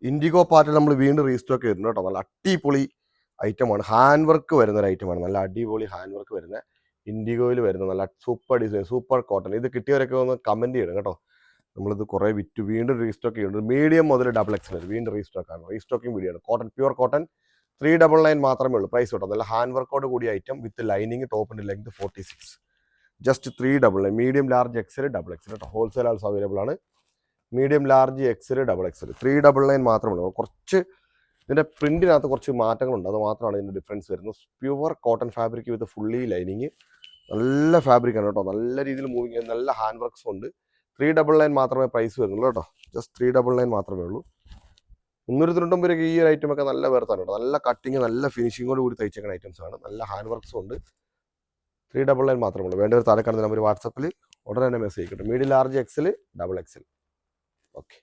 IndiGo പാറ്റിൽ നമ്മൾ വീണ്ടും restock ചെയ്തിട്ടുണ്ട് കേട്ടോ. നല്ല അടിപൊളി ഐറ്റമാണ്, ഹാൻഡ് വർക്ക് വരുന്ന ഒരു ഐറ്റമാണ്. നല്ല അടിപൊളി ഹാൻഡ് വർക്ക് വരുന്ന ഇൻഡിഗോയിൽ വരുന്ന നല്ല സൂപ്പർ ഡിസൈൻ, സൂപ്പർ കോട്ടൺ. ഇത് കിട്ടിയവരൊക്കെ ഒന്ന് കമൻറ്റ് ചെയ്യണം കേട്ടോ. നമ്മളിത് കുറേ വിറ്റ് വീണ്ടും റീസ്റ്റോക്ക് ചെയ്യുന്നുണ്ട്. മീഡിയം മുതൽ XXL വരെ വീണ്ടും റീസ്റ്റോക്കാണ്, റീസ്റ്റോക്കിംഗ് വീഡിയോ ആണ്. കോട്ടൺ, പ്യുവർ കോട്ടൺ 399 മാത്രമേ ഉള്ളൂ പ്രൈസ് കേട്ടോ. നല്ല ഹാൻഡ് വർക്കോട് കൂടിയ ഐറ്റം വിത്ത് ലൈനിങ്, ടോപ്പിൻ്റെ length 46, just 399. Medium large XL XXL കേട്ടോ. ഹോൾസെയിൽ ആൾസ് അവൈലബിൾ ആണ്. മീഡിയം ലാർജ് XL XXL 399 മാത്രമേ ഉള്ളൂ. കുറച്ച് ഇതിൻ്റെ പ്രിൻറ്റിനകത്ത് കുറച്ച് മാറ്റങ്ങളുണ്ട്, അത് മാത്രമാണ് ഇതിൻ്റെ ഡിഫറൻസ് വരുന്നത്. പ്യുവർ കോട്ടൺ ഫാബ്രിക് വിത്ത് ഫുള്ളി ലൈനിങ്, നല്ല ഫാബ്രിക്കാണ് കേട്ടോ. നല്ല രീതിയിൽ മൂവിങ്, നല്ല ഹാൻഡ് വർക്ക്സും ഉണ്ട്. 399 മാത്രമേ പ്രൈസ് വരുന്നുള്ളൂ കേട്ടോ. ജസ്റ്റ് 399 മാത്രമേ ഉള്ളൂ. 399 രൂപയ്ക്ക് ഈ ഒരു ഐറ്റമൊക്കെ നല്ല വേർത്താണ് കേട്ടോ. നല്ല കട്ടിങ്, നല്ല ഫിനിഷിങ്ങോട് കൂടി തയ്ച്ചേക്കുന്ന ഐറ്റംസ് ആണ്. നല്ല ഹാൻഡ് വർക്ക്സും ഉണ്ട്. 399 മാത്രമേ ഉള്ളൂ. വേണ്ടവർ താഴെ കാണുന്ന നമ്പർ വാട്സപ്പിൽ ഉടനെ തന്നെ മെസ്സേജ് കിട്ടും. Medium large XL XXL. Okay.